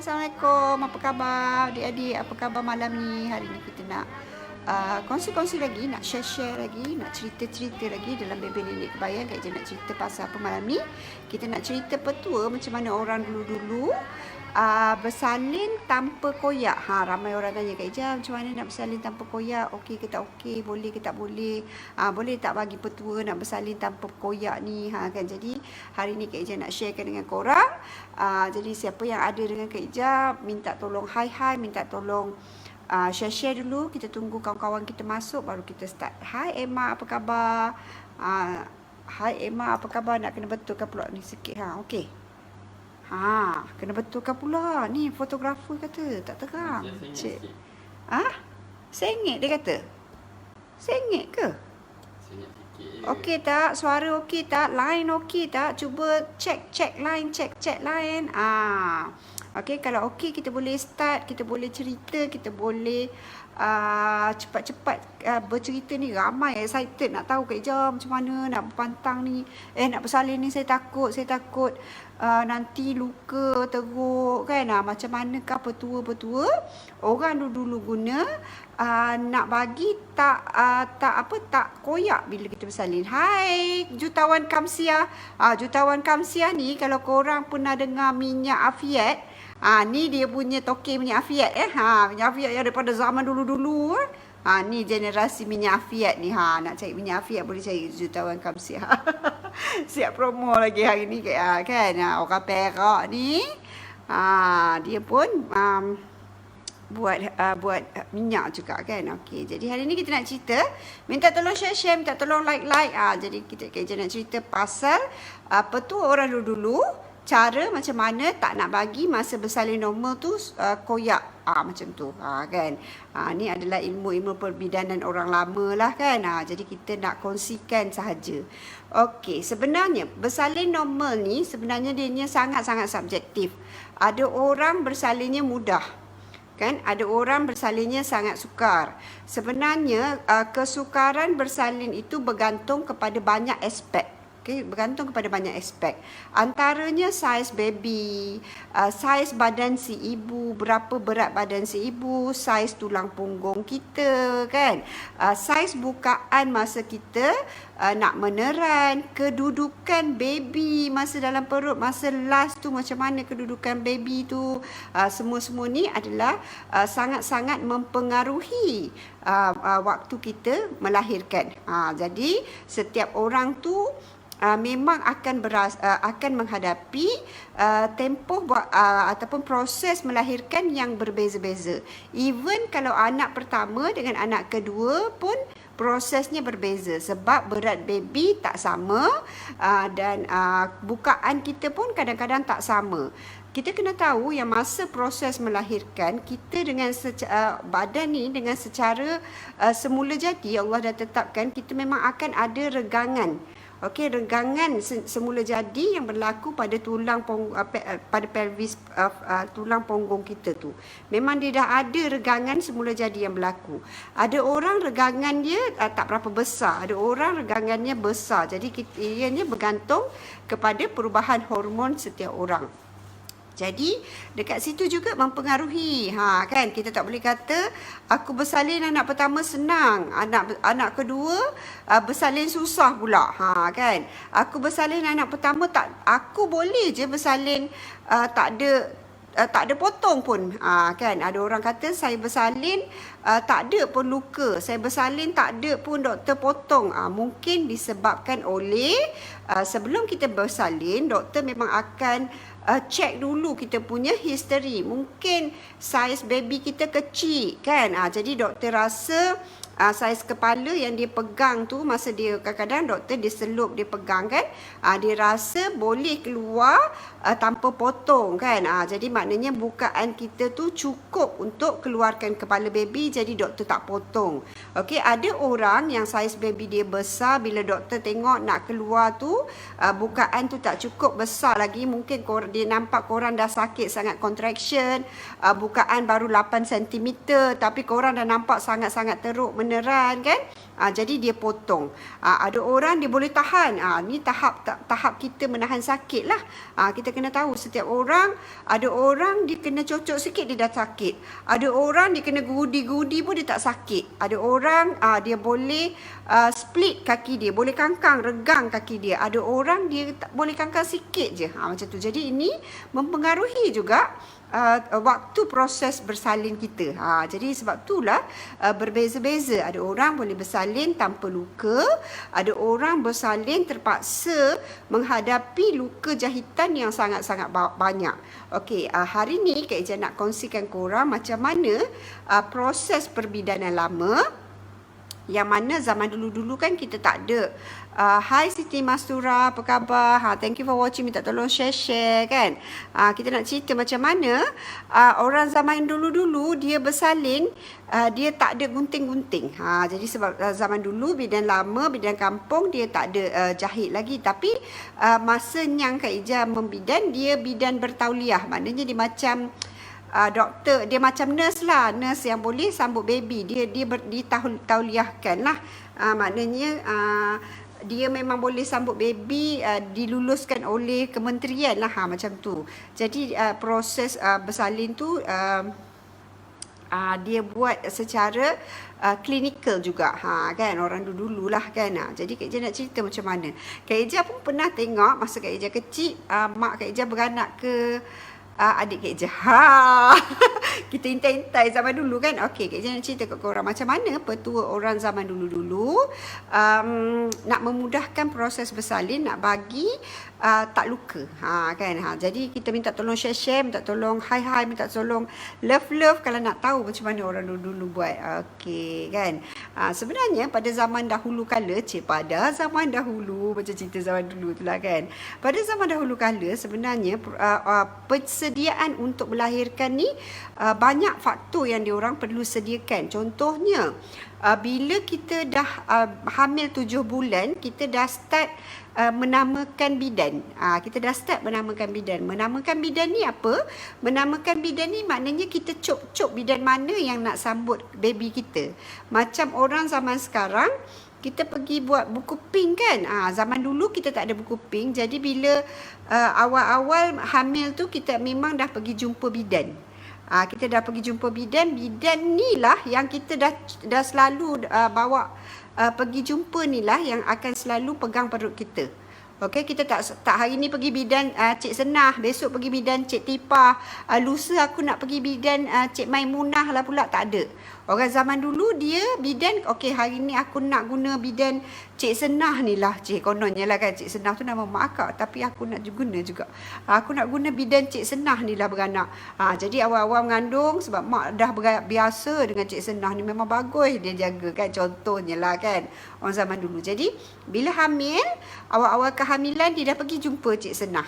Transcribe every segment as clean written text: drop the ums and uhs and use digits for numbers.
Assalamualaikum. Apa khabar adik-adik? Apa khabar malam ni? Hari ni kita nak kongsi-kongsi lagi, nak share-share lagi, nak cerita-cerita lagi dalam Baby Nenek Kebayang. Kak Ija nak cerita pasal apa malam ni? Kita nak cerita petua macam mana orang dulu-dulu bersalin tanpa koyak. Ramai orang tanya Kak Ija, macam mana nak bersalin tanpa koyak? Okey ke tak okey? Boleh ke tak boleh? Boleh tak bagi petua nak bersalin tanpa koyak ni? Kan? Jadi hari ni Kak Ija nak sharekan dengan korang. Jadi siapa yang ada dengan Kak Ija, minta tolong hi, minta tolong share dulu. Kita tunggu kawan-kawan kita masuk baru kita start. Hai Emma, apa khabar? Hai Emma, apa khabar? Nak kena betulkan pula ni sikit. Okey. Kena betulkan pula. Ni fotografer kata tak terang. Cik. Sengit dia kata. Sengit ke? Sengit sikit. Okey tak? Suara okey tak? Line okey tak? Cuba check line, check line. Okey, kalau okey kita boleh start, kita boleh cerita, kita boleh cepat-cepat bercerita ni. Ramai excited nak tahu Kak Ija macam mana nak berpantang ni. Nak bersalin ni, saya takut nanti luka teruk kan. Macam manakah petua-petua orang dulu guna nak bagi tak koyak bila kita bersalin. Hai jutawan Kamsiah. Jutawan Kamsiah ni kalau korang pernah dengar minyak afiat, ni dia punya toke minyak afiat minyak afiat yang daripada zaman dulu-dulu. Ni generasi minyak afiat ni. Nak cari minyak afiat boleh cari jutawan Kamsiah. Siap promo lagi hari ni kan. Orang Perak ni dia pun buat minyak juga kan. Okey, jadi hari ni kita nak cerita, minta tolong share, minta tolong like. Jadi kita nak cerita pasal petua orang dulu, cara macam mana tak nak bagi masa bersalin normal tu koyak macam tu kan. Ni adalah ilmu-ilmu perbidanan orang lama lah kan. Jadi kita nak kongsikan sahaja. Okey, sebenarnya bersalin normal ni sebenarnya dia sangat-sangat subjektif. Ada orang bersalinnya mudah kan, ada orang bersalinnya sangat sukar. Sebenarnya kesukaran bersalin itu bergantung kepada banyak aspek. Bergantung kepada banyak aspek. Antaranya saiz baby, saiz badan si ibu, berapa berat badan si ibu, saiz tulang punggung kita kan, saiz bukaan masa kita nak meneran, kedudukan baby masa dalam perut, masa last tu macam mana kedudukan baby tu. Semua-semua ni adalah sangat-sangat mempengaruhi waktu kita melahirkan. Jadi setiap orang tu memang akan menghadapi tempoh ataupun proses melahirkan yang berbeza-beza. Even kalau anak pertama dengan anak kedua pun prosesnya berbeza sebab berat baby tak sama dan bukaan kita pun kadang-kadang tak sama. Kita kena tahu yang masa proses melahirkan kita dengan badan ni dengan secara semula jadi Allah dah tetapkan kita memang akan ada regangan. Okey, regangan semula jadi yang berlaku pada pada pelvis tulang punggung kita tu. Memang dia dah ada regangan semula jadi yang berlaku. Ada orang regangan dia tak berapa besar, ada orang regangannya besar. Jadi ianya bergantung kepada perubahan hormon setiap orang. Jadi dekat situ juga mempengaruhi kan. Kita tak boleh kata aku bersalin anak pertama senang, anak kedua bersalin susah pula kan. Aku bersalin anak pertama aku boleh je bersalin tak ada potong pun kan. Ada orang kata saya bersalin tak ada pun luka, saya bersalin tak ada pun doktor potong. Mungkin disebabkan oleh sebelum kita bersalin doktor memang akan check dulu kita punya history. Mungkin saiz baby kita kecil kan. Jadi doktor rasa saiz kepala yang dia pegang tu masa dia kadang-kadang doktor dia selup, dia pegang kan. Dia rasa boleh keluar tanpa potong kan. Jadi maknanya bukaan kita tu cukup untuk keluarkan kepala baby, jadi doktor tak potong. Okey, ada orang yang saiz baby dia besar, bila doktor tengok nak keluar tu bukaan tu tak cukup besar lagi. Mungkin dia nampak korang dah sakit sangat contraction, bukaan baru 8 cm tapi korang dah nampak sangat-sangat teruk meneran kan. Jadi dia potong. Ada orang dia boleh tahan. Ni tahap kita menahan sakit lah. Kita kena tahu setiap orang, ada orang dia kena cocok sikit dia dah sakit. Ada orang dia kena gudi-gudi pun dia tak sakit. Ada orang dia boleh split kaki dia, boleh kangkang, regang kaki dia. Ada orang dia boleh kangkang sikit je. Macam tu. Jadi ini mempengaruhi juga waktu proses bersalin kita. Jadi sebab itulah berbeza-beza. Ada orang boleh bersalin tanpa luka, ada orang bersalin terpaksa menghadapi luka jahitan yang sangat-sangat banyak. Okey, hari ni Kak Ija nak kongsikan korang macam mana proses perbidanan lama, yang mana zaman dulu-dulu kan kita tak ada. Hi Siti Mastura, apa khabar? Thank you for watching. Minta tolong share kan. Kita nak cerita macam mana orang zaman dulu-dulu dia bersalin, dia tak ada gunting-gunting. Jadi sebab zaman dulu bidan lama, bidan kampung dia tak ada jahit lagi. Tapi masa yang Kak Ija membidan, dia bidan bertauliah. Maknanya dia macam doktor, dia macam nurse lah, nurse yang boleh sambut baby. Dia ditauliahkan lah. Maknanya dia memang boleh sambut baby, diluluskan oleh kementerian lah, macam tu. Jadi proses bersalin tu dia buat secara klinikal juga, kan, orang dulu lah kan. Jadi Kak Ija nak cerita macam mana. Kak Ija pun pernah tengok masa Kak Ija kecil, mak Kak Ija beranak ke adik Kak Ija. Kita intai-intai zaman dulu kan. Okey, Kak Ija nak cerita kat korang macam mana petua orang zaman dulu-dulu nak memudahkan proses bersalin, nak bagi tak luka. Kan. Jadi kita minta tolong share-share, minta tolong hi-hi, minta tolong love-love kalau nak tahu macam mana orang dulu-dulu buat. Okey kan. Sebenarnya pada zaman dahulu kala, pada zaman dahulu, macam cerita zaman dulu tu lah kan. Pada zaman dahulu kala sebenarnya persediaan untuk melahirkan ni banyak faktor yang diorang perlu sediakan. Contohnya bila kita dah hamil 7 bulan, kita dah start menamakan bidan. Kita dah start menamakan bidan. Menamakan bidan ni apa? Menamakan bidan ni maknanya kita cop-cop bidan mana yang nak sambut baby kita. Macam orang zaman sekarang, kita pergi buat buku pink kan. Zaman dulu kita tak ada buku pink. Jadi bila awal-awal hamil tu, kita memang dah pergi jumpa bidan. Kita dah pergi jumpa bidan. Bidan ni lah yang kita dah selalu bawa pergi jumpa ni lah yang akan selalu pegang perut kita. Okey, kita tak hari ni pergi bidan Cik Senah, besok pergi bidan Cik Tipah, lusa aku nak pergi bidan Cik Maimunah lah pula, tak ada. Orang zaman dulu dia bidan, okey hari ni aku nak guna bidan Cik Senah ni lah. Kononnya lah kan, Cik Senah tu nama mak akak, tapi aku nak guna juga. Aku nak guna bidan Cik Senah ni lah beranak. Jadi awal-awal mengandung, sebab mak dah biasa dengan Cik Senah ni, memang bagus dia jaga kan, contohnya lah kan orang zaman dulu. Jadi bila hamil, awal-awal kehamilan dia dah pergi jumpa Cik Senah,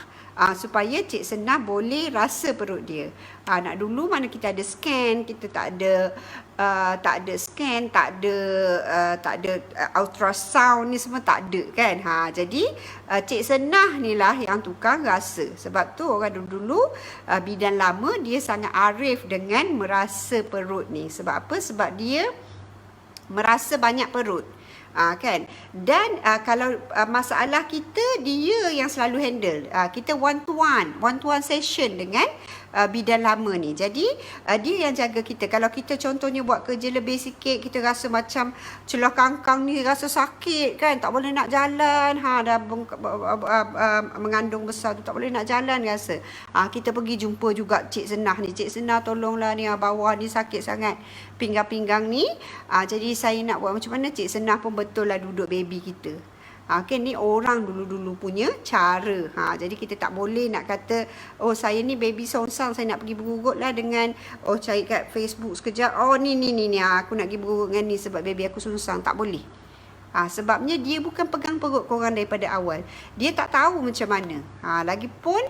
supaya Cik Senah boleh rasa perut dia. Nak dulu mana kita ada scan, kita tak ada scan, tak ada ultrasound ni semua tak ada kan. Jadi Cik Senah ni lah yang tukang rasa. Sebab tu orang dulu bidan lama dia sangat arif dengan merasa perut ni. Sebab apa? Sebab dia merasa banyak perut. Kan. Dan kalau masalah kita, dia yang selalu handle. Kita one to one session dengan bidan lama ni. Jadi dia yang jaga kita. Kalau kita contohnya buat kerja lebih sikit, kita rasa macam celah kangkang ni rasa sakit kan, tak boleh nak jalan, dah mengandung besar tu tak boleh nak jalan rasa. Kita pergi jumpa juga Cik Senah ni. Cik Senah tolonglah ni, bawah ni sakit sangat, pinggang-pinggang ni. Jadi saya nak buat macam mana? Cik Senah pun betul lah duduk baby kita. Ni orang dulu-dulu punya cara. Jadi kita tak boleh nak kata, oh saya ni baby songsang, saya nak pergi berurut lah dengan, cari kat Facebook sekejap, ni aku nak pergi berurut dengan ni sebab baby aku songsang. Tak boleh. Sebabnya dia bukan pegang perut korang daripada awal. Dia tak tahu macam mana. Lagipun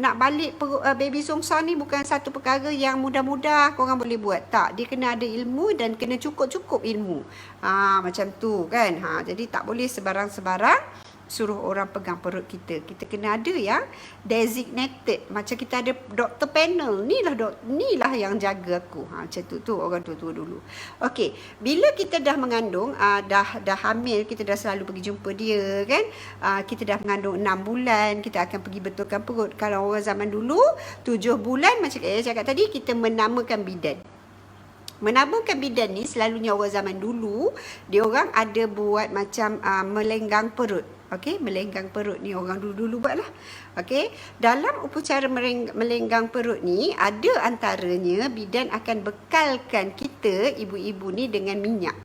nak balik perut baby songsang ni bukan satu perkara yang mudah-mudah korang boleh buat. Tak, dia kena ada ilmu dan kena cukup-cukup ilmu. Macam tu kan. Jadi tak boleh sebarang-sebarang suruh orang pegang perut kita. Kita kena ada yang designated. Macam kita ada doktor panel. Nilah yang jaga aku. Macam tu orang tua-tua dulu. Okey, bila kita dah mengandung, dah hamil, kita dah selalu pergi jumpa dia kan. Kita dah mengandung 6 bulan, kita akan pergi betulkan perut. Kalau orang zaman dulu 7 bulan macam saya cakap tadi, kita menamakan bidan. Menamakan bidan ni selalunya orang zaman dulu, dia orang ada buat macam melenggang perut. Okey, melenggang perut ni orang dulu-dulu buatlah. Okey, dalam upacara melenggang perut ni ada antaranya bidan akan bekalkan kita ibu-ibu ni dengan minyak.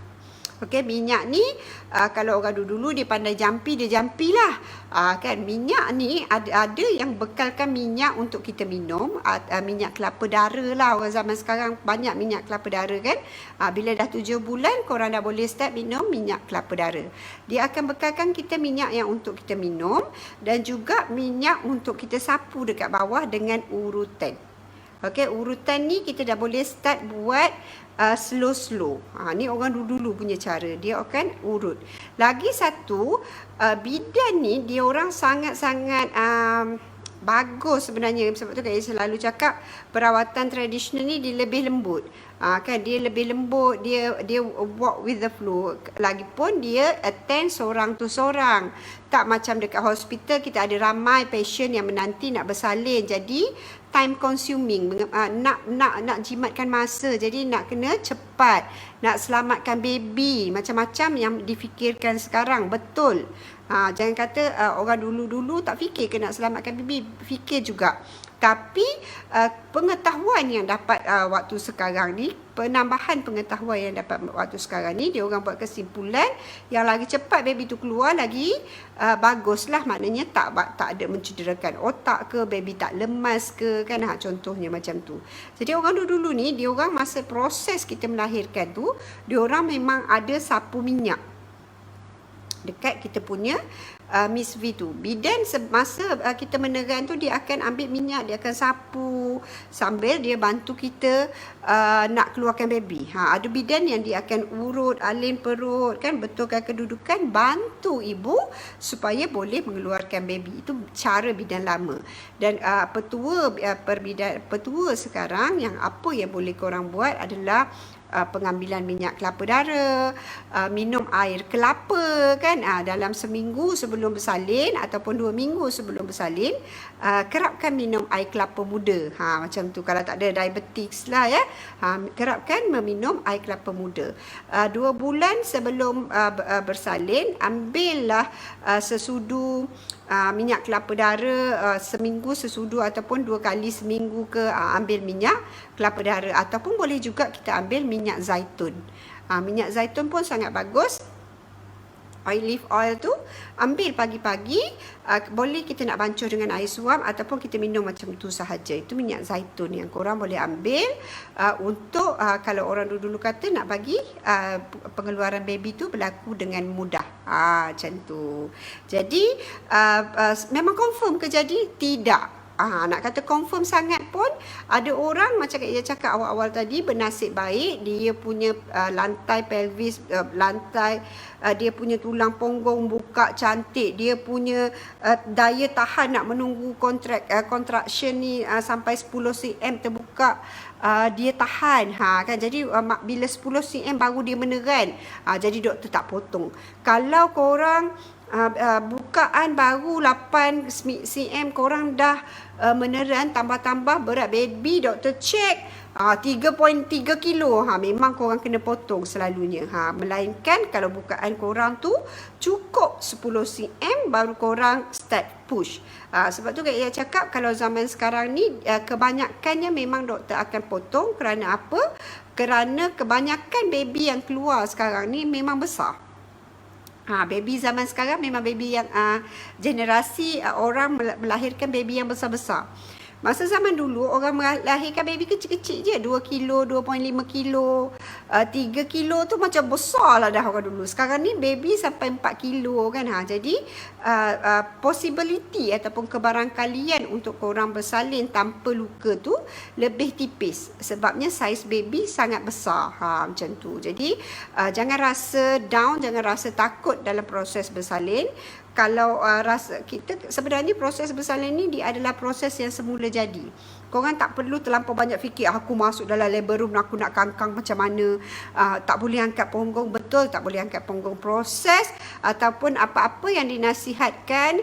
Okey, minyak ni kalau orang dulu dia pandai jampi, dia jampilah. Kan minyak ni ada yang bekalkan minyak untuk kita minum, minyak kelapa dara lah. Orang zaman sekarang banyak minyak kelapa dara kan. Bila dah 7 bulan korang dah boleh start minum minyak kelapa dara. Dia akan bekalkan kita minyak yang untuk kita minum dan juga minyak untuk kita sapu dekat bawah dengan urutan. Okey, urutan ni kita dah boleh start buat slow. Ni orang dulu punya cara. Dia akan urut. Lagi satu, bidan ni dia orang sangat-sangat bagus sebenarnya. Sebab tu saya selalu cakap perawatan tradisional ni dia lebih lembut. Kan dia lebih lembut, dia walk with the flow. Lagipun dia attend seorang tu seorang. Tak macam dekat hospital kita ada ramai patient yang menanti nak bersalin. Jadi time consuming, nak jimatkan masa. Jadi nak kena cepat, nak selamatkan baby, macam-macam yang difikirkan sekarang. Betul. Jangan kata orang dulu-dulu tak fikir ke nak selamatkan baby, fikir juga. Tapi pengetahuan yang dapat waktu sekarang ni, penambahan pengetahuan yang dapat waktu sekarang ni, dia orang buat kesimpulan yang lagi cepat baby tu keluar lagi baguslah. Maknanya tak ada mencederakan otak ke, baby tak lemas ke kan, contohnya macam tu. Jadi orang dulu ni, dia orang masa proses kita melahirkan tu, dia orang memang ada sapu minyak dekat kita punya Miss V tu. Bidan semasa kita meneran tu, dia akan ambil minyak, dia akan sapu sambil dia bantu kita nak keluarkan baby. Ada bidan yang dia akan urut, alin perut kan, betulkan kedudukan, bantu ibu supaya boleh mengeluarkan baby. Itu cara bidan lama. Dan petua sekarang yang apa yang boleh korang buat adalah pengambilan minyak kelapa dara, minum air kelapa kan, dalam seminggu sebelum bersalin ataupun 2 minggu sebelum bersalin, kerapkan minum air kelapa muda. Macam tu kalau tak ada diabetes lah ya. Kerapkan meminum air kelapa muda. 2 bulan sebelum bersalin, ambillah sesudu minyak kelapa dara, seminggu sesudu ataupun 2 kali seminggu ke, ambil minyak kelapa dara, ataupun boleh juga kita ambil minyak zaitun. Minyak zaitun pun sangat bagus. Olive oil tu ambil pagi-pagi, boleh kita nak bancur dengan air suam ataupun kita minum macam tu sahaja. Itu minyak zaitun yang korang boleh ambil untuk kalau orang dulu kata nak bagi pengeluaran baby tu berlaku dengan mudah. Macam tu. Jadi memang confirm ke jadi? Tidak. Nak kata confirm sangat pun, ada orang macam dia cakap awal-awal tadi, bernasib baik dia punya lantai pelvis, dia punya tulang punggung buka cantik, dia punya daya tahan nak menunggu contraction ni sampai 10 cm terbuka, dia tahan kan. Jadi bila 10 cm baru dia meneran, jadi doktor tak potong. Kalau korang bukaan baru 8 cm korang dah meneran, tambah-tambah berat baby, doktor cek 3.3 kilo, memang korang kena potong selalunya. Melainkan kalau bukaan korang tu cukup 10 cm baru korang start push. Sebab tu saya cakap kalau zaman sekarang ni kebanyakannya memang doktor akan potong. Kerana apa? Kerana kebanyakan baby yang keluar sekarang ni memang besar. Baby zaman sekarang memang baby yang generasi orang melahirkan baby yang besar-besar. Masa zaman dulu orang melahirkan baby kecil-kecil je, 2 kilo, 2.5 kilo, 3 kilo tu macam besar lah dah orang dulu. Sekarang ni baby sampai 4 kilo kan. Jadi possibility ataupun kebarangkalian untuk korang bersalin tanpa luka tu lebih tipis. Sebabnya saiz baby sangat besar. Macam tu. Jadi jangan rasa down, jangan rasa takut dalam proses bersalin. kalau rasa kita sebenarnya proses bersalin ni dia adalah proses yang semula jadi. Korang tak perlu terlampau banyak fikir aku masuk dalam labor room aku nak kangkang macam mana, tak boleh angkat punggung, betul tak boleh angkat punggung. Proses ataupun apa-apa yang dinasihatkan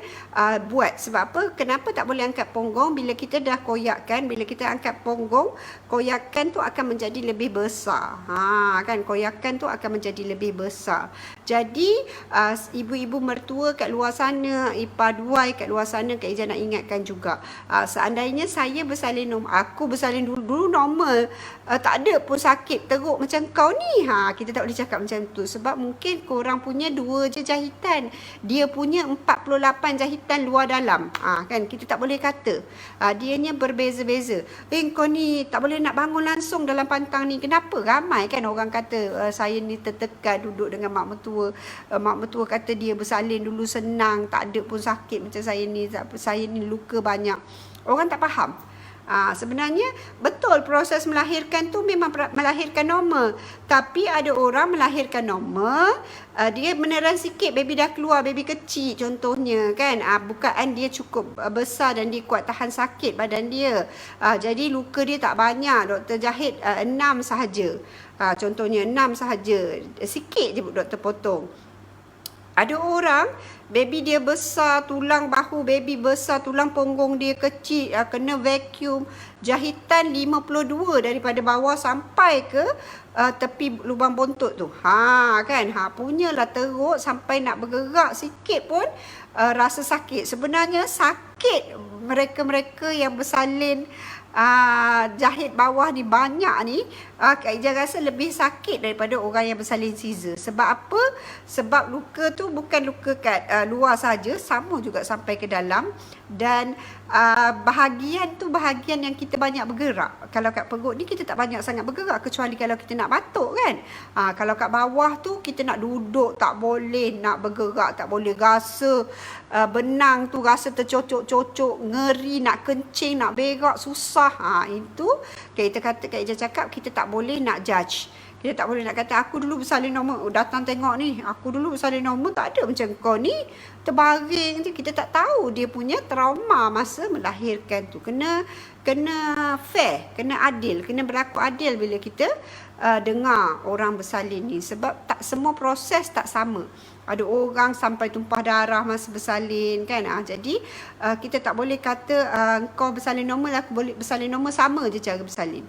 buat. Sebab apa? Kenapa tak boleh angkat punggung? Bila kita dah koyakkan, bila kita angkat punggung, koyakan tu akan menjadi lebih besar. Kan koyakan tu akan menjadi lebih besar. Jadi ibu-ibu mertua kat luar sana, ipar duai kat luar sana, Kak Ija nak ingatkan juga, seandainya saya bersalin normal, aku bersalin dulu normal, tak ada pun sakit teruk macam kau ni, kita tak boleh cakap macam tu. Sebab mungkin korang punya 2 je jahitan, dia punya 48 jahitan luar dalam, kan kita tak boleh kata dianya berbeza-beza. Kau ni tak boleh nak bangun langsung dalam pantang ni, kenapa? Ramai kan orang kata saya ni tertekan duduk dengan mak mertua. Mak mertua kata dia bersalin dulu senang, tak ada pun sakit macam saya ni luka banyak. Orang tak faham. Sebenarnya betul proses melahirkan tu memang melahirkan normal, tapi ada orang melahirkan normal, dia meneran sikit, baby dah keluar, baby kecil contohnya kan, bukaan dia cukup besar dan dia kuat tahan sakit badan dia, jadi luka dia tak banyak, doktor jahit 6 sahaja, contohnya 6 sahaja, sikit je doktor potong. Ada orang baby dia besar, tulang bahu baby besar, tulang punggung dia kecil, kena vacuum, jahitan 52 daripada bawah sampai ke tepi lubang bontot tu. Kan, punyalah teruk sampai nak bergerak sikit pun rasa sakit. Sebenarnya sakit mereka-mereka yang bersalin jahit bawah ni banyak ni, Kak Ija rasa lebih sakit daripada orang yang bersalin Caesar. Sebab apa? Sebab luka tu bukan luka kat luar saja, sama juga sampai ke dalam. Dan bahagian tu bahagian yang kita banyak bergerak. Kalau kat perut ni kita tak banyak sangat bergerak, kecuali kalau kita nak batuk kan. Kalau kat bawah tu kita nak duduk tak boleh, nak bergerak tak boleh, rasa benang tu rasa tercocok-cocok, ngeri, nak kencing, nak berak susah. Itu kita kata, Kak Ija cakap, kita tak boleh nak judge. Kita tak boleh nak kata aku dulu bersalin normal, datang tengok ni, aku dulu bersalin normal, tak ada macam kau ni, terbaring je. Kita tak tahu dia punya trauma masa melahirkan tu. Kena fair, kena adil, kena berlaku adil bila kita dengar orang bersalin ni. Sebab tak semua proses tak sama. Ada orang sampai tumpah darah masa bersalin kan. Jadi kita tak boleh kata kau bersalin normal, aku boleh bersalin normal, sama je cara bersalin.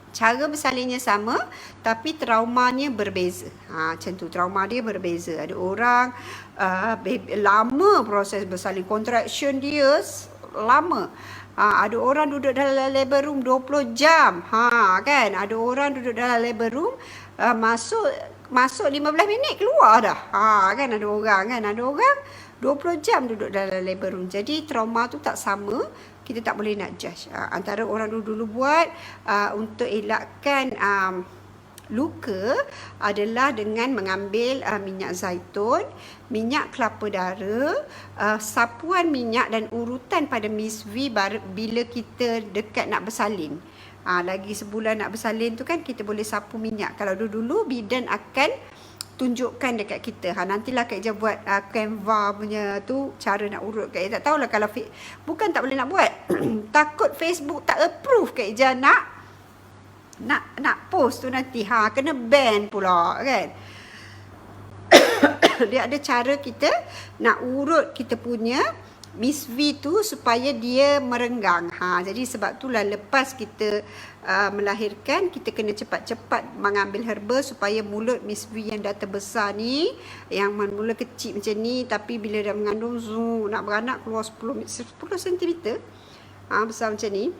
Cara bersalinnya sama, tapi traumanya berbeza. Macam tu, trauma dia berbeza. Ada orang lama proses bersalin, contraction dia lama. Ada orang duduk dalam labor room 20 jam. Kan, ada orang duduk dalam labor room masuk 15 minit keluar dah. Kan ada orang 20 jam duduk dalam labor room. Jadi trauma tu tak sama. Kita tak boleh nak judge. Antara orang dulu buat untuk elakkan luka adalah dengan mengambil minyak zaitun, minyak kelapa dara, sapuan minyak dan urutan pada Miss V bila kita dekat nak bersalin. Lagi sebulan nak bersalin tu kan, kita boleh sapu minyak. Kalau dulu bidan akan tunjukkan dekat kita. Nantilah Kak Ija buat Canva punya tu, cara nak urut. Kak Ija tak tahulah kalau bukan tak boleh nak buat. Takut Facebook tak approve Kak Ija nak post tu nanti. Kena ban pula kan. Dia ada cara kita nak urut kita punya Miss V tu supaya dia merenggang. Jadi sebab itulah lepas kita melahirkan, kita kena cepat-cepat mengambil herba supaya mulut Miss V yang dah terbesar ni, yang mula kecil macam ni, tapi bila dah mengandung nak beranak keluar 10 cm besar macam ni,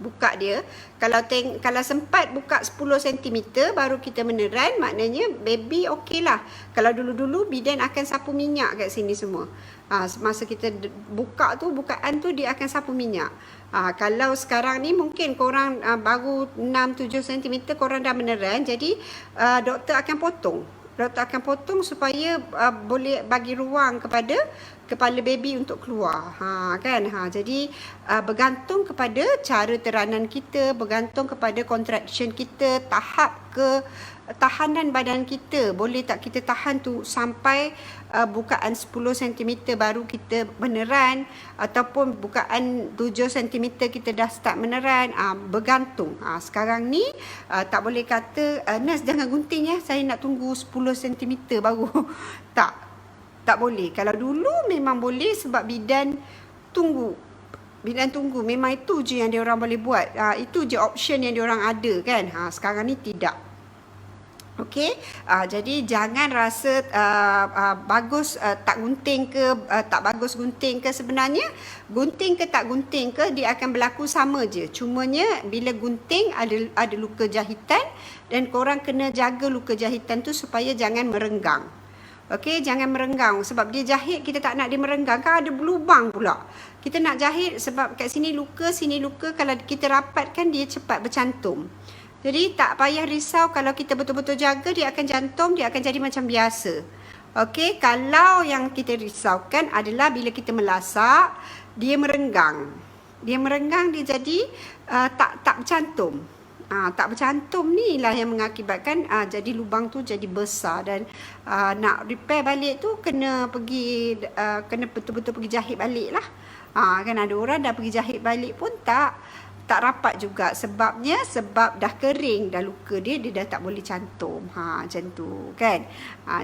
buka dia. Kalau sempat buka 10 cm baru kita meneran, maknanya baby okey lah. Kalau dulu-dulu bidan akan sapu minyak kat sini semua. Masa kita buka tu, bukaan tu dia akan sapu minyak. Kalau sekarang ni mungkin korang baru 6-7 cm korang dah meneran, jadi doktor akan potong. Doktor akan potong supaya boleh bagi ruang kepada kepala baby untuk keluar. Kan? Jadi bergantung kepada cara teranan kita, bergantung kepada contraction kita, tahap ke tahanan badan kita. Boleh tak kita tahan tu sampai bukaan 10 cm baru kita meneran, ataupun bukaan 7 cm kita dah start meneran. Bergantung. Sekarang ni tak boleh kata nurse jangan gunting ya, saya nak tunggu 10 cm baru. Tak boleh. Kalau dulu memang boleh sebab bidan tunggu. Memang itu je yang diorang boleh buat. Itu je option yang diorang ada kan. Sekarang ni tidak. Okey, jadi jangan rasa bagus tak gunting ke, tak bagus gunting ke. Sebenarnya gunting ke tak gunting ke dia akan berlaku sama je. Cumanya bila gunting ada luka jahitan, dan korang kena jaga luka jahitan tu supaya jangan merenggang. Okey, jangan merenggang sebab dia jahit, kita tak nak dia merenggang, kan ada berlubang pula. Kita nak jahit sebab kat sini luka, kalau kita rapatkan dia cepat bercantum. Jadi tak payah risau, kalau kita betul-betul jaga dia akan jantung, dia akan jadi macam biasa. Okey, kalau yang kita risaukan adalah bila kita melasak, dia merenggang. Dia jadi tak bercantum. Tak bercantum ni lah yang mengakibatkan jadi lubang tu jadi besar, dan nak repair balik tu kena betul-betul pergi jahit balik lah. Kan ada orang dah pergi jahit balik pun tak rapat juga, sebab dah kering dah luka dia dah tak boleh cantum. Macam tu kan.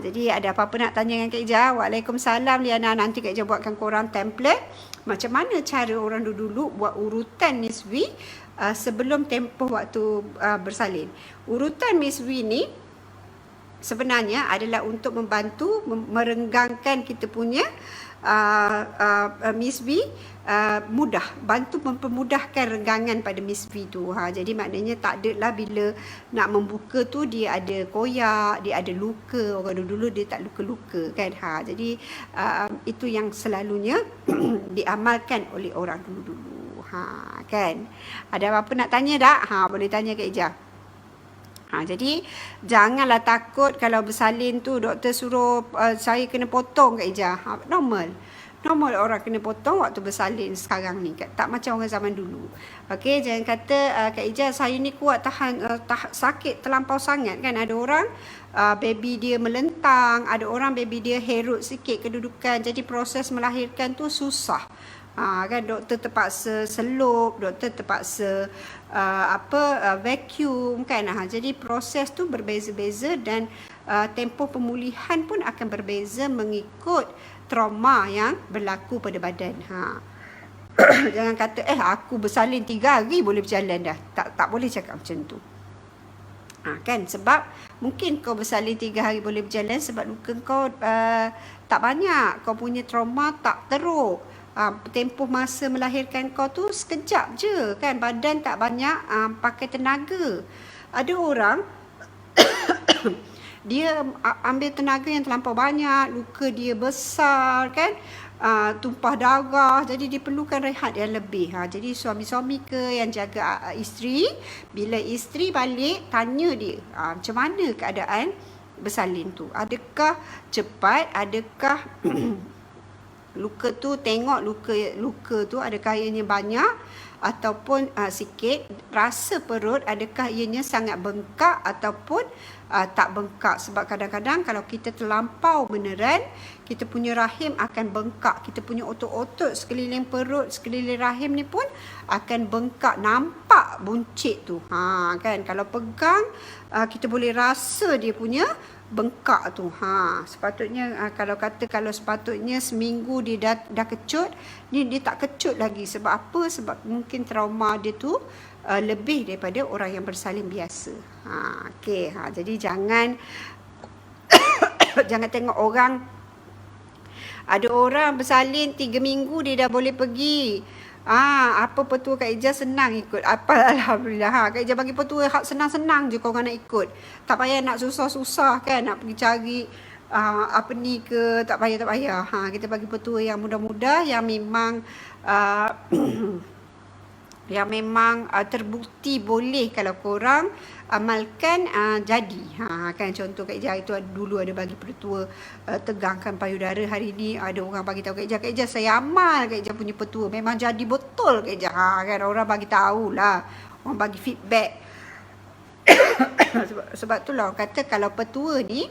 Jadi ada apa-apa nak tanya dengan Kak Ija? Waalaikumsalam Liana. Nanti Kak Ija buatkan korang template macam mana cara orang dulu buat urutan niswi sebelum tempoh waktu bersalin. Urutan niswi ni sebenarnya adalah untuk membantu merenggangkan kita punya miswi, bantu mempermudahkan renggangan pada miswi tu. Jadi maknanya tak adalah bila nak membuka tu dia ada koyak, dia ada luka. Orang dulu dia tak luka-luka kan. Jadi itu yang selalunya diamalkan oleh orang dulu-dulu. Kan. Ada apa-apa nak tanya tak? Boleh tanya Kak Ija. Jadi janganlah takut kalau bersalin tu doktor suruh saya kena potong Kak Ija. Normal orang kena potong waktu bersalin sekarang ni. Tak macam orang zaman dulu. Okey, jangan kata Kak Ija saya ni kuat tahan sakit terlampau sangat kan. Ada orang baby dia melentang, ada orang baby dia herut sikit kedudukan. Jadi proses melahirkan tu susah. Kan doktor terpaksa selup, doktor terpaksa vacuum kan. Jadi proses tu berbeza-beza, dan tempoh pemulihan pun akan berbeza mengikut trauma yang berlaku pada badan. Jangan kata aku bersalin 3 hari boleh berjalan dah. Tak boleh cakap macam tu. Kan sebab mungkin kau bersalin 3 hari boleh berjalan sebab luka kau tak banyak, kau punya trauma tak teruk. Tempoh masa melahirkan kau tu sekejap je kan, badan tak banyak pakai tenaga. Ada orang dia ambil tenaga yang terlampau banyak, luka dia besar kan, tumpah darah, jadi diperlukan rehat yang lebih. Jadi suami-suami ke yang jaga isteri, bila isteri balik tanya dia macam mana keadaan bersalin tu, adakah cepat, adakah luka tu, tengok luka tu adakah ianya banyak ataupun sikit, rasa perut adakah ianya sangat bengkak ataupun tak bengkak. Sebab kadang-kadang kalau kita terlampau meneran, kita punya rahim akan bengkak, kita punya otot-otot sekeliling perut, sekeliling rahim ni pun akan bengkak, nampak buncit tu. Kan kalau pegang kita boleh rasa dia punya bengkak tu. Sepatutnya kalau sepatutnya seminggu dia dah kecut, ni dia tak kecut lagi. Sebab apa? Sebab mungkin trauma dia tu lebih daripada orang yang bersalin biasa. Okey, jadi jangan jangan tengok orang, ada orang bersalin 3 minggu dia dah boleh pergi. Apa petua Kak Ija senang ikut. Alhamdulillah. Kak Ija bagi petua senang-senang je korang nak ikut. Tak payah nak susah-susah kan, nak pergi cari apa ni ke, tak payah. Kita bagi petua yang mudah-mudah, yang memang yang memang terbukti boleh kalau korang amalkan jadi. Kan contoh Kak Ija itu dulu ada bagi petua tegangkan payudara, hari ni ada orang bagi tahu Kak Ija saya amal Kak Ija punya petua memang jadi betul Kak Ija. Kan orang bagi tahulah, orang bagi feedback. sebab tu lah orang kata kalau petua ni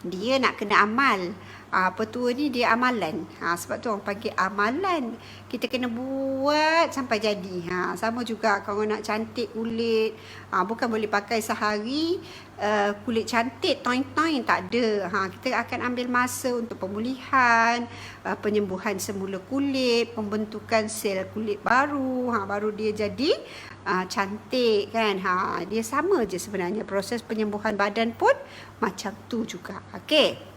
dia nak kena amal. Petua ni dia amalan. Sebab tu orang panggil amalan. Kita kena buat sampai jadi. Sama juga kalau nak cantik kulit. Bukan boleh pakai sehari kulit cantik, toing-toing, tak ada. Kita akan ambil masa untuk pemulihan, penyembuhan semula kulit, pembentukan sel kulit baru. Baru dia jadi cantik kan. Dia sama je sebenarnya. Proses penyembuhan badan pun macam tu juga. Okey.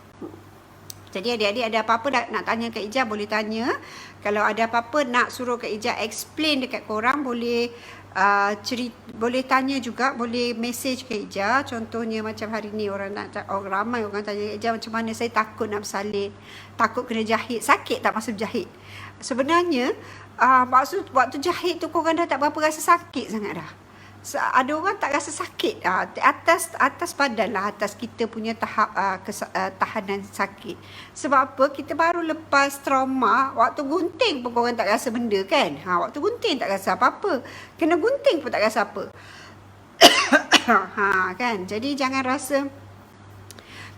Jadi adik-adik ada apa-apa nak tanya Kak Ija, boleh tanya. Kalau ada apa-apa nak suruh Kak Ija explain dekat korang, boleh boleh tanya juga, boleh message Kak Ija. Contohnya macam hari ni ramai orang tanya Kak Ija macam mana saya takut nak bersalin, takut kena jahit. Sakit tak masa berjahit? Sebenarnya maksud waktu jahit tu korang dah tak berapa rasa sakit sangat dah. Ada orang tak rasa sakit atas badan lah, atas kita punya tahap tahanan sakit. Sebab apa? Kita baru lepas trauma, waktu gunting pun korang tak rasa benda kan. Waktu gunting tak rasa apa-apa, kena gunting pun tak rasa apa. Kan. Jadi jangan rasa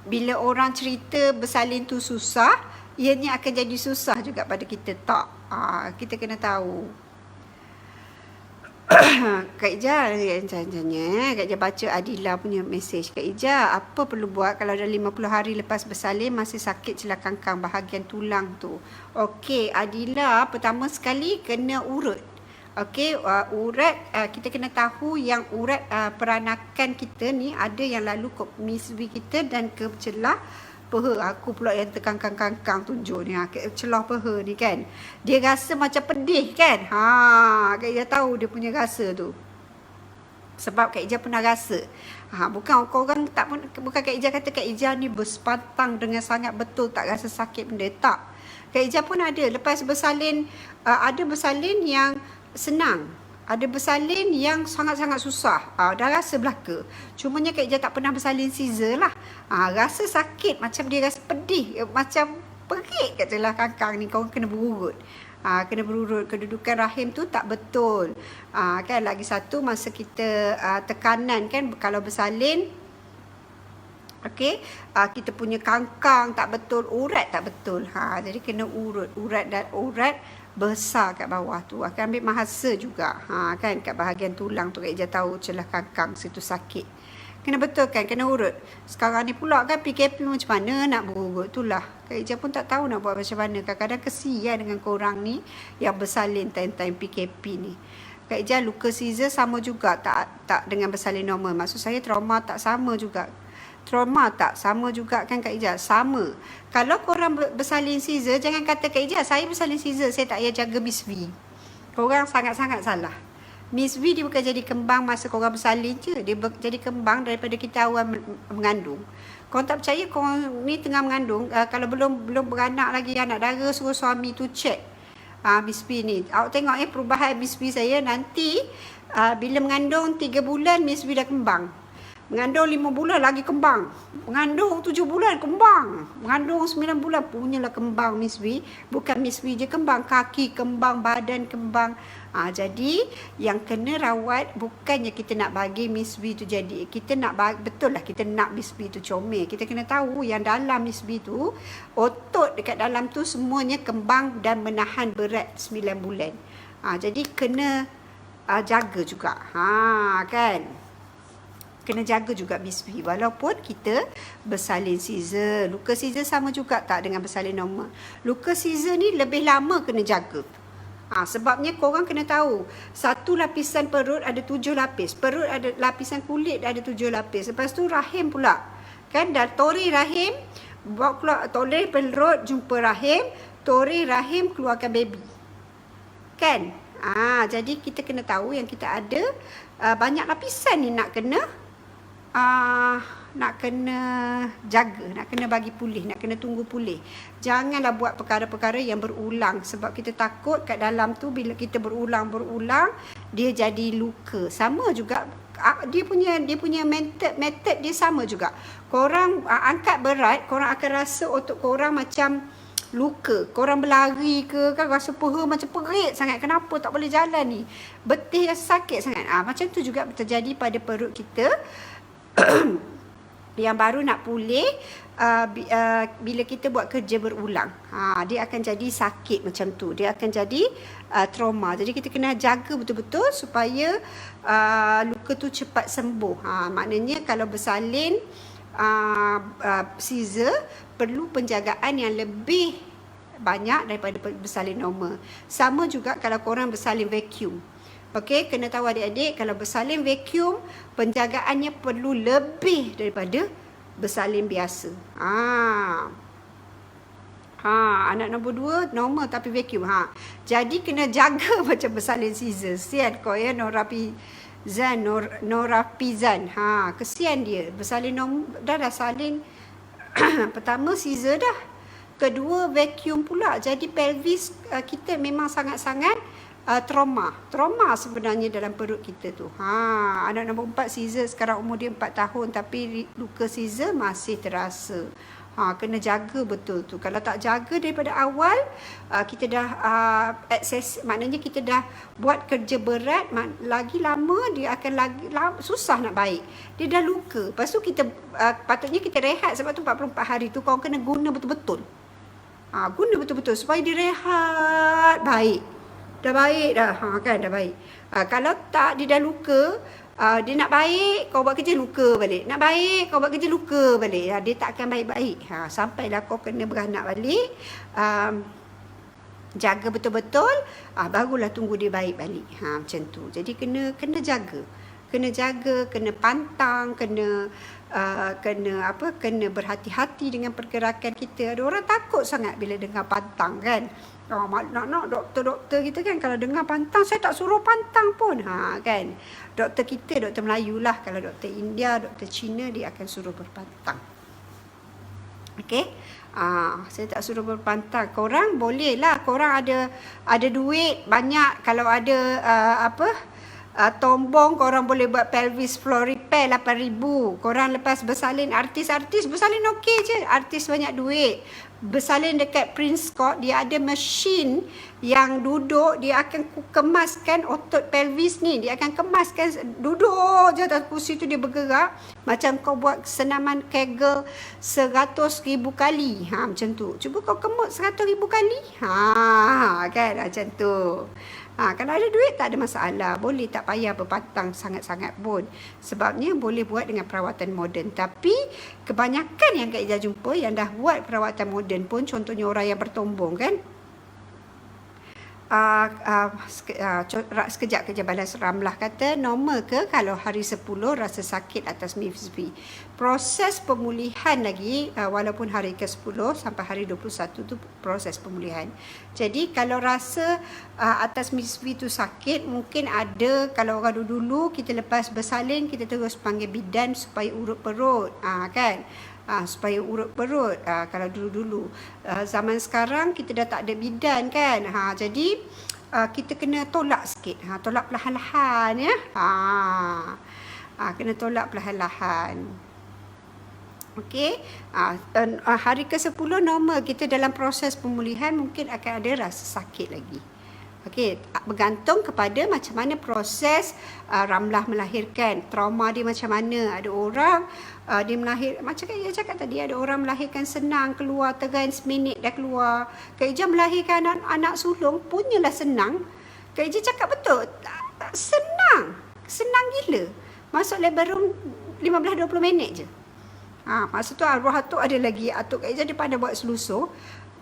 bila orang cerita bersalin tu susah, ianya akan jadi susah juga pada kita. Tak. Kita kena tahu. Kak Ija tanya, Kak Ija baca Adila punya mesej. Kak Ija, apa perlu buat kalau dah 50 hari lepas bersalin masih sakit celah kangkang bahagian tulang tu? Okey, Adila, pertama sekali kena urut. Okey, urat, kita kena tahu yang urat peranakan kita ni ada yang lalu ke miswi kita dan ke celah peha. Aku pula yang terkangkang-kangkang tunjuk ni, celah peha ni kan. Dia rasa macam pedih kan. Kak Ija tahu dia punya rasa tu. Sebab Kak Ija pernah rasa. Bukan korang tak pun, bukan Kak Ija kata Kak Ija ni bersepantang dengan sangat betul tak rasa sakit benda. Tak. Kak Ija pun ada lepas bersalin, ada bersalin yang senang, ada bersalin yang sangat-sangat susah. Dah rasa belaka. Cumanya Kak Ija tak pernah bersalin Caesar lah. Rasa sakit, macam dia rasa pedih, macam perik kat celah kangkang ni. Kau kena berurut. Kena berurut. Kedudukan rahim tu tak betul. Kan lagi satu masa kita tekanan kan, kalau bersalin, okey, kita punya kangkang tak betul, urat tak betul. Jadi kena urut. Urat besar kat bawah tu akan ambil masa juga. Kan kat bahagian tulang tu Kak Ija tahu celah kangkang situ sakit. Kena betul kan, kena urut. Sekarang ni pula kan PKP macam mana nak berurut, itulah Kak Ija pun tak tahu nak buat macam mana. Kadang-kadang kesian dengan korang ni yang bersalin time-time PKP ni. Kak Ija, luka Caesar sama juga tak dengan bersalin normal? Maksud saya trauma tak sama juga? Trauma tak sama juga kan Kak Ija? Sama. Kalau korang bersalin Caesar, jangan kata Kak Ija saya bersalin Caesar, saya tak payah jaga Miss V. Korang sangat-sangat salah. Miss V dia bukan jadi kembang masa korang bersalin je. Dia jadi kembang daripada kita awal mengandung. Korang tak percaya, korang ni tengah mengandung, kalau belum beranak lagi, anak dara, suruh suami tu check Miss V ni. Awak tengok perubahan Miss V saya nanti. Bila mengandung 3 bulan Miss V dah kembang. Mengandung 5 bulan lagi kembang. Mengandung 7 bulan kembang. Mengandung 9 bulan punyalah kembang Miss V. Bukan Miss V je kembang, kaki kembang, badan kembang. Jadi yang kena rawat bukannya kita nak bagi Miss V tu jadi. Kita nak betul lah kita nak Miss V tu comel. Kita kena tahu yang dalam Miss V tu, otot dekat dalam tu semuanya kembang dan menahan berat 9 bulan. Jadi kena jaga juga. Kan? Kena jaga juga Miss V walaupun kita bersalin Caesar. Luka Caesar sama juga tak dengan bersalin normal? Luka Caesar ni lebih lama kena jaga. Sebabnya korang kena tahu, satu lapisan perut ada 7 lapis. Perut ada lapisan kulit ada 7 lapis. Lepas tu rahim pula. Kan dah tori rahim, bawa keluar tori perut jumpa rahim, tori rahim keluarkan baby. Kan? Jadi kita kena tahu yang kita ada banyak lapisan ni nak kena jaga, nak kena bagi pulih, nak kena tunggu pulih. Janganlah buat perkara-perkara yang berulang sebab kita takut kat dalam tu bila kita berulang dia jadi luka. Sama juga dia punya method dia sama juga. Korang angkat berat, korang akan rasa otot korang macam luka. Korang berlari ke kan rasa perut macam perit sangat. Kenapa tak boleh jalan ni? Betih rasa sakit sangat. Macam tu juga terjadi pada perut kita. Yang baru nak pulih bila kita buat kerja berulang. Dia akan jadi sakit macam tu. Dia akan jadi trauma. Jadi kita kena jaga betul-betul supaya luka tu cepat sembuh. Maknanya kalau bersalin scissor perlu penjagaan yang lebih banyak daripada bersalin normal. Sama juga kalau korang bersalin vacuum. Okey, kena tahu adik-adik kalau bersalin vacuum penjagaannya perlu lebih daripada bersalin biasa. Anak nombor 2 normal tapi vacuum. Jadi kena jaga macam bersalin scissor. Kesian kau ya Norapizan. Kesian dia. Bersalin dah salin pertama scissor dah. Kedua vacuum pula. Jadi pelvis kita memang sangat-sangat trauma sebenarnya dalam perut kita tu. Anak nombor 4 scissor sekarang umur dia 4 tahun tapi luka scissor masih terasa. Kena jaga betul tu. Kalau tak jaga daripada awal, kita dah maknanya kita dah buat kerja berat, lagi lama dia akan lagi susah nak baik. Dia dah luka. Lepas tu kita patutnya kita rehat sebab tu 44 hari tu kau kena guna betul-betul. Guna betul-betul supaya dia rehat baik. Dah baik dah. Kan dah baik. Kalau tak dia dah luka, dia nak baik, kau buat kerja luka balik. Nak baik, kau buat kerja luka balik. Dia tak akan baik-baik. Sampailah kau kena beranak balik. Jaga betul-betul, barulah tunggu dia baik balik. Macam tu. Jadi kena jaga. Kena jaga, kena pantang, kena berhati-hati dengan pergerakan kita. Ada orang takut sangat bila dengar pantang kan. Nak doktor-doktor kita kan kalau dengar pantang, saya tak suruh pantang pun. Kan. Doktor kita, doktor Melayu lah. Kalau doktor India, doktor Cina, dia akan suruh berpantang. Okey. Saya tak suruh berpantang. Korang boleh lah. Korang ada duit banyak. Kalau ada tombong, korang boleh buat pelvis floor repair 8,000. Korang lepas bersalin artis bersalin okey je. Artis banyak duit. Bersalin dekat Prince Court, dia ada mesin yang duduk, dia akan kemaskan otot pelvis ni. Dia akan kemaskan, duduk je atas kursi tu dia bergerak. Macam kau buat senaman Kegel 100,000 kali. Macam tu. Cuba kau kemut 100,000 kali. Kan macam tu. Kalau ada duit tak ada masalah. Boleh tak payah berpantang sangat-sangat pun. Sebabnya boleh buat dengan perawatan moden. Tapi kebanyakan yang Kak Ija jumpa yang dah buat perawatan moden pun, contohnya orang yang bertombong kan. Sekejap kerja balas Ramlah kata, normal ke kalau hari 10 rasa sakit atas MIFSV? Proses pemulihan lagi, walaupun hari ke-10 sampai hari 21 tu proses pemulihan. Jadi kalau rasa atas MIFSV tu sakit, mungkin ada, kalau orang dulu kita lepas bersalin, kita terus panggil bidan supaya urut perut. Kan? Supaya urut perut. Kalau dulu-dulu, zaman sekarang kita dah tak ada bidan kan. Jadi kita kena tolak sikit. Tolak perlahan-lahan ya. Kena tolak perlahan-lahan. Okey. Hari ke-10 normal, kita dalam proses pemulihan mungkin akan ada rasa sakit lagi. Okey, bergantung kepada macam mana proses Ramlah melahirkan, trauma dia macam mana. Ada orang dia macam Kak Ija cakap tadi, ada orang melahirkan senang, keluar teran seminit dah keluar. Kak Ija melahirkan anak sulung punyalah senang. Kak Ija cakap betul, senang gila. Masuk labor room 15-20 minit je. Masa tu arwah atuk ada lagi. Atuk Kak Ija dia pandai buat selusur.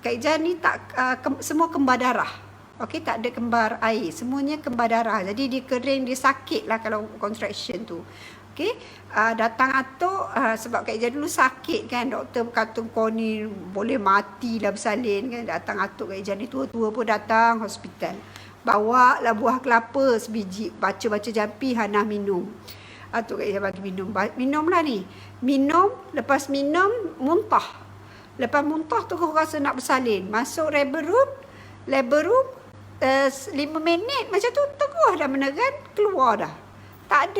Kak Ija ni tak semua kembar darah. Okey, tak ada kembar air. Semuanya kembar darah. Jadi dia kering, dia sakit lah kalau contraction tu. Okey, datang atuk sebab Kak Ija dulu sakit kan. Doktor kata kau ni boleh mati lah bersalin kan. Datang atuk Kak Ija ni tua-tua pun datang hospital. Bawa lah buah kelapa sebiji. Baca-baca jampi, Hana minum. Atuk Kak Ija bagi minum. Minum lah ni. Minum, lepas minum muntah. Lepas muntah tu kau rasa nak bersalin. Masuk labor room 5 minit macam tu terus dah meneran, keluar dah. Tak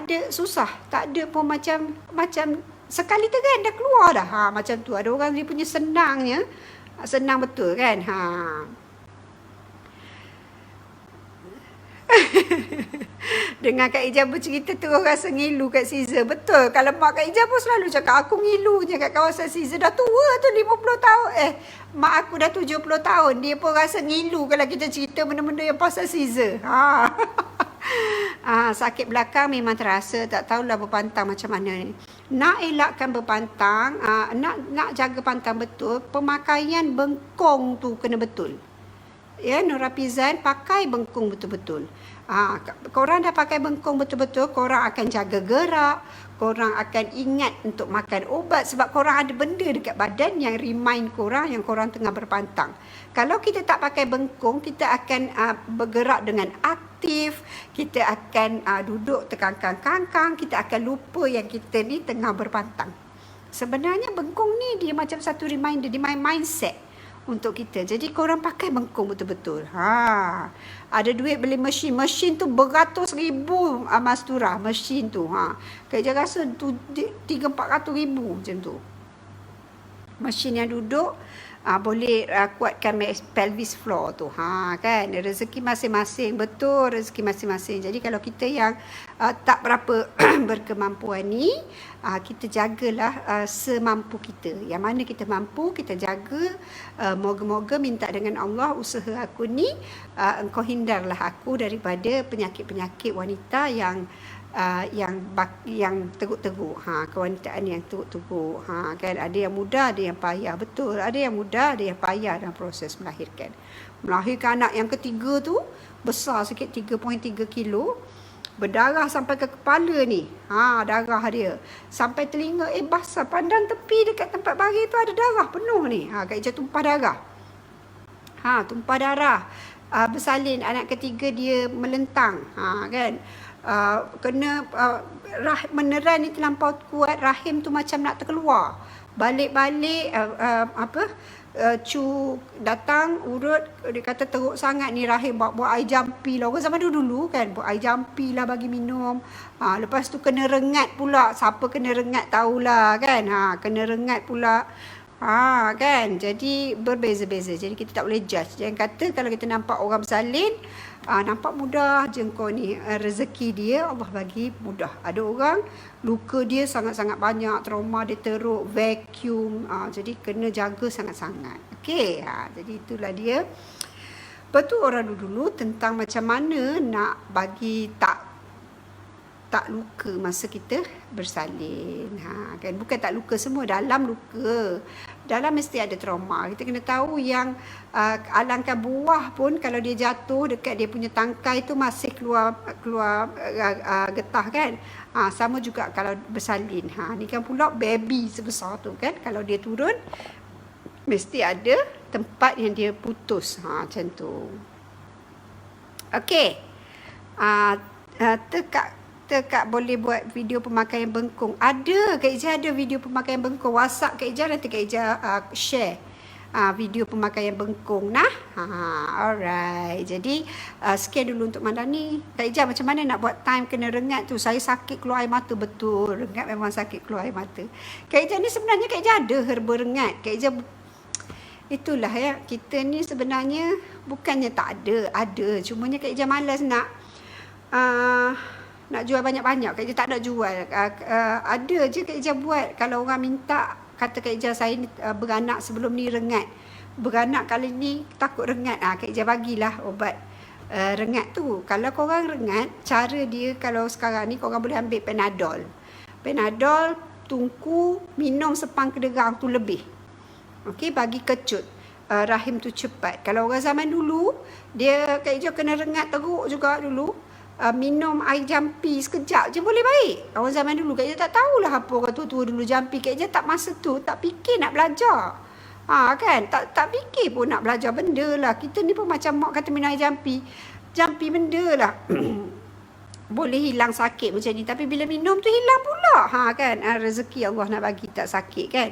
ada susah, tak ada pun macam sekali tekan dah keluar dah. Macam tu. Ada orang dia punya senang betul kan. Dengan Kak Ijah bercerita tu orang rasa ngilu kat Caesar. Betul. Kalau mak Kak Ijah pun selalu cakap aku ngilu je kat kawasan Caesar. Dah tua tu 50 tahun. Mak aku dah 70 tahun. Dia pun rasa ngilu kalau kita cerita benda-benda yang pasal Caesar. Sakit belakang memang terasa. Tak tahulah berpantang macam mana ni. Nak elakkan berpantang, nak jaga pantang betul, pemakaian bengkong tu kena betul. Ya, Nur Hafizan pakai bengkung betul-betul. Korang dah pakai bengkung betul-betul, korang akan jaga gerak, korang akan ingat untuk makan ubat sebab korang ada benda dekat badan yang remind korang yang korang tengah berpantang. Kalau kita tak pakai bengkung, kita akan bergerak dengan aktif, kita akan duduk terkangkang-kangkang, kita akan lupa yang kita ni tengah berpantang. Sebenarnya bengkung ni dia macam satu reminder, dia mindset untuk kita. Jadi korang pakai bengkung betul-betul. Ada duit beli mesin. Mesin tu beratus ribu Mas Turah. Mesin tu. Kerja rasa tu 300-400 ribu macam tu. Mesin yang duduk boleh kuatkan pelvis floor tu. Kan? Rezeki masing-masing. Betul, rezeki masing-masing. Jadi kalau kita yang tak berapa berkemampuan ni, kita jagalah semampu kita. Yang mana kita mampu, kita jaga. Moga-moga minta dengan Allah, usaha aku ni, engkau hindarlah aku daripada penyakit-penyakit wanita yang teruk-teruk, kewanitaan yang teruk-teruk, kan, ada yang mudah, ada yang payah. Betul, ada yang mudah, ada yang payah dalam proses melahirkan anak yang ketiga tu besar sikit, 3.3 kilo, berdarah sampai ke kepala ni, darah dia sampai telinga, basah, pandang tepi dekat tempat baring tu ada darah penuh ni. Kak Ijah tumpah darah, tumpah darah, bersalin. Anak ketiga dia melentang, kan, kena meneran ni terlampau kuat, rahim tu macam nak terkeluar. Balik-balik cu datang urut, dia kata teruk sangat ni rahim, buat air jampi lah. Orang zaman dulu kan buat air jampi lah bagi minum. Lepas tu kena rengat pula. Siapa kena rengat tahulah kan. Kena rengat pula. Kan, jadi berbeza-beza. Jadi kita tak boleh judge. Jangan kata kalau kita nampak orang bersalin, nampak mudah je kau ni, rezeki dia Allah bagi mudah. Ada orang luka dia sangat-sangat banyak, trauma dia teruk, vacuum, jadi kena jaga sangat-sangat. Okey, jadi itulah dia. Betul orang dulu tentang macam mana nak bagi tak luka masa kita bersalin. Kan, bukan tak luka semua, dalam luka. Dalam mesti ada trauma. Kita kena tahu yang alangkah buah pun kalau dia jatuh dekat dia punya tangkai tu masih keluar getah kan. Sama juga kalau bersalin. Ni kan pula baby sebesar tu kan. Kalau dia turun mesti ada tempat yang dia putus. Macam tu. Okey. Kak boleh buat video pemakaian bengkung. Ada, Kak Ijah ada video pemakaian bengkung. WhatsApp Kak Ijah, nanti Kak Ijah share video pemakaian bengkung. Alright. Jadi sekian dulu untuk malam ni. Kak Ijah, macam mana nak buat time kena rengat tu? Saya sakit keluar air mata. Betul, rengat memang sakit keluar air mata. Kak Ijah ni sebenarnya Kak Ijah ada herba rengat. Kak Ijah itulah ya, kita ni sebenarnya bukannya tak ada. Cumanya Kak Ijah malas nak jual banyak-banyak. Kak Ijah tak nak jual. Ada je Kak Ijah buat. Kalau orang minta, kata Kak Ijah saya ni beranak sebelum ni rengat, beranak kali ni takut rengat, Kak Ijah bagilah obat rengat tu. Kalau korang rengat, cara dia kalau sekarang ni korang boleh ambil Panadol tungku, minum sepang kederang tu lebih. Okey, bagi kecut rahim tu cepat. Kalau orang zaman dulu, dia Kak Ijah kena rengat teruk juga dulu, minum air jampi sekejap je boleh baik. Orang zaman dulu, Kak Ijah tak tahulah apa orang tua-tua dulu jampi. Kak Ijah tak masa tu tak fikir nak belajar. Kan, tak fikir pun nak belajar benda lah. Kita ni pun macam mak kata minum air jampi benda lah. Boleh hilang sakit macam ni, tapi bila minum tu hilang pula. Kan, rezeki Allah nak bagi tak sakit kan.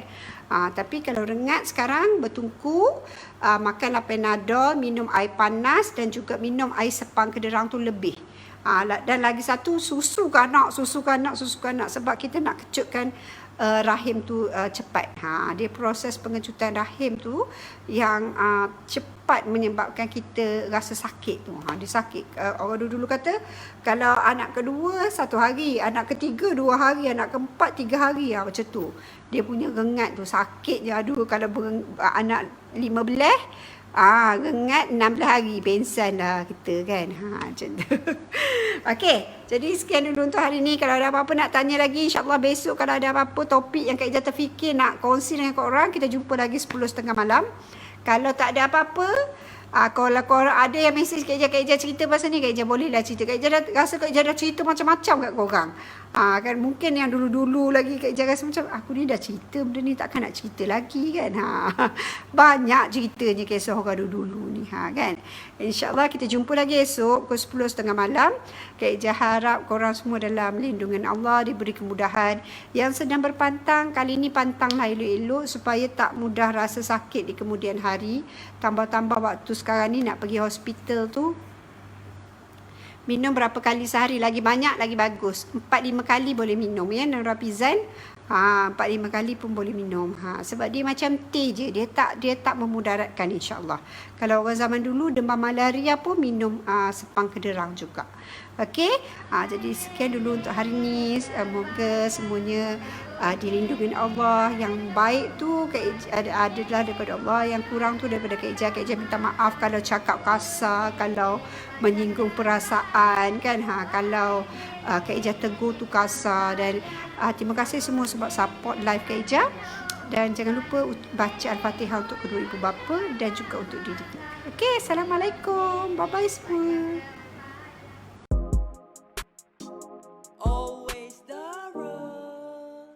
Tapi kalau rengat sekarang bertungku, makanlah Panadol, minum air panas dan juga minum air sepang kederang tu lebih. Dan lagi satu, susukan anak sebab kita nak kecutkan rahim tu cepat. Dia proses pengecutan rahim tu yang cepat menyebabkan kita rasa sakit tu. Dia sakit. Orang dulu kata kalau anak kedua 1 hari, anak ketiga 2 hari, anak keempat 3 hari macam tu. Dia punya rengat tu sakit je. Aduh, kalau anak 15 rengat 16 hari pensan lah kita kan. Macam tu. Okey, jadi sekian dulu untuk hari ni. Kalau ada apa-apa nak tanya lagi, insyaAllah besok kalau ada apa-apa topik yang Kak Ijah terfikir nak kongsi dengan korang, kita jumpa lagi 10.30 malam. Kalau tak ada apa-apa, kalau korang ada yang mesej Kak Ijah cerita pasal ni, Kak Ijah bolehlah cerita. Kak Ijah rasa Kak Ijah dah cerita macam-macam kat korang. Kan mungkin yang dulu-dulu lagi Kak Ijah rasa macam aku ni dah cerita benda ni, takkan nak cerita lagi kan. Banyak ceritanya kisah orang dulu ni kan. InsyaAllah kita jumpa lagi esok pukul 10.30 malam. Kak Ijah harap korang semua dalam lindungan Allah, diberi kemudahan. Yang sedang berpantang, kali ni pantanglah elok-elok supaya tak mudah rasa sakit di kemudian hari. Tambah-tambah waktu sekarang ni nak pergi hospital tu, minum berapa kali sehari, lagi banyak lagi bagus. 4-5 kali boleh minum ya, Norapizan. 4-5 kali pun boleh minum. Sebab dia macam teh je, dia tak memudaratkan insya-Allah. Kalau orang zaman dulu demam malaria pun minum sepang kederang juga. Okey, jadi sekian dulu untuk hari ni. Semoga semuanya dilindungi Allah. Yang baik tu adalah daripada Allah, yang kurang tu daripada Kak Ijah. Kak Ijah minta maaf kalau cakap kasar, kalau menyinggung perasaan kan. Kalau Kak Ijah tegur tu kasar. Dan terima kasih semua sebab support live Kak Ijah. Dan jangan lupa baca Al-Fatihah untuk kedua ibu bapa dan juga untuk diri. Okey, Assalamualaikum. Bye-bye semua.